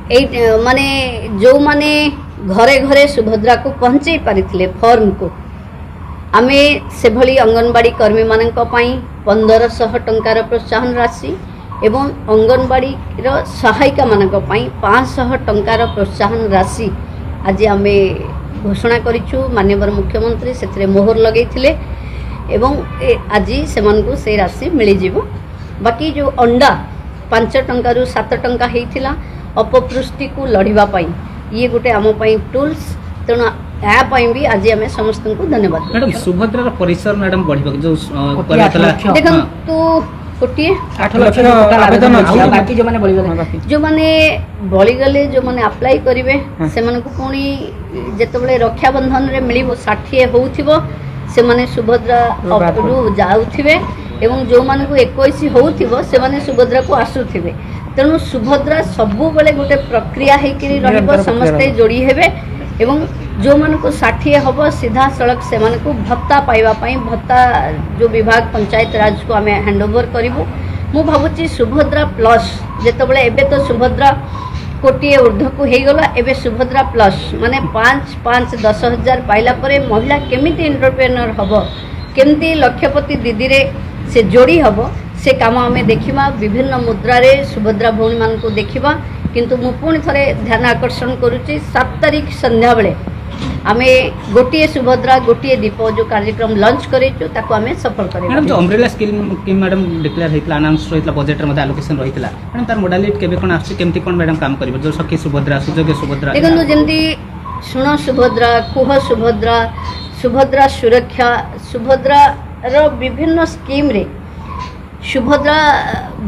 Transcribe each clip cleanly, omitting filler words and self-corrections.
माने जो माने घरे घरे सुभद्रा को पहुँचे पारिथिले फॉर्म को आमे से भली अंगनवाड़ी कर्मी मानक पई 1500 टंकार प्रोत्साहन राशि एवं अंगनवाड़ी सहायिका मानक पई 500 टंकार प्रोत्साहन राशि आज आमे घोषणा करिछु। माननीय मुख्यमंत्री से मोहर लगेइथिले एवं आज से राशि मिल जीवो। बाकी जो अंडा 5 टंकार 7 टंका होता अपपुष्टि को लड़िबा पई ये गोटे आम टूल्स तेणु यापाई भी आज आम समस्त को धन्यवाद। मैडम सुभद्रा परिसर मैडम बढ़िबा जो देखो तो कोटिए 8 लाख आवेदन अछि बाकी जो माने बळीगले जो माने अप्लाई करिवे से माने को कोनी जेतबेले रक्षा बंधन रे मिलिबो 60 होउथिबो से माने सुभद्रा रु जाउथिबे एवं जो माने को 21 होउथिबो से माने सुभद्रा को आसुथिबे। तेणु सुभद्रा सबु बेले गोटे प्रक्रिया हेकरी रहइबो समस्त जोड़ी हेबे एवं जो मन को 60 हम सीधा सड़क से मन को भत्ता पाइबा पई भत्ता जो विभाग पंचायत राज को आम हैंडओवर करूँ। मु भावुची सुभद्रा प्लस जेतबेले एबे तो सुभद्रा कोटी ऊर्ध्व को हो गला एबे सुभद्रा प्लस माने 5-5-10 हजार पाइला परे महिला केमिति एंटरप्रेन्योर हबो केमिति लक्षपति दीदी रे से जोड़ी हबो से काम आम देखा विभिन्न मुद्रा रे सुभद्रा भौणी मान को देखा। किंतु मु पुणी थरे ध्यान आकर्षण करुच्ची 7 तारीख संध्या बेले आमे गोटिए सुभद्रा गोटिए दीप जो कार्यक्रम लॉन्च करेचु ताको आमे सफल करे। मैडम जो अम्ब्रेला स्कीम मैडम डिक्लेयर हेतला अनाउंस होइतला बजट रे मध्ये एलोकेशन रहितला मैडम तार मॉडलिटी केबे कोन आछि केमति कोन मैडम काम करबो जो सखी सुभद्रा सुजोगे सुभद्रा देखो जेंती सुनो सुभद्रा कुह सुभद्रा सुभद्रा सुरक्षा सुभद्रा रो विभिन्न स्कीम रे सुभद्रा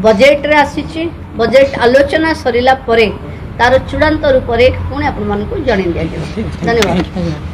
बजेट रे आसीची बजेट आलोचना सरिला परे तार चूड़ांत रूप में पुणी आपण मानक जणाई दिया। धन्यवाद।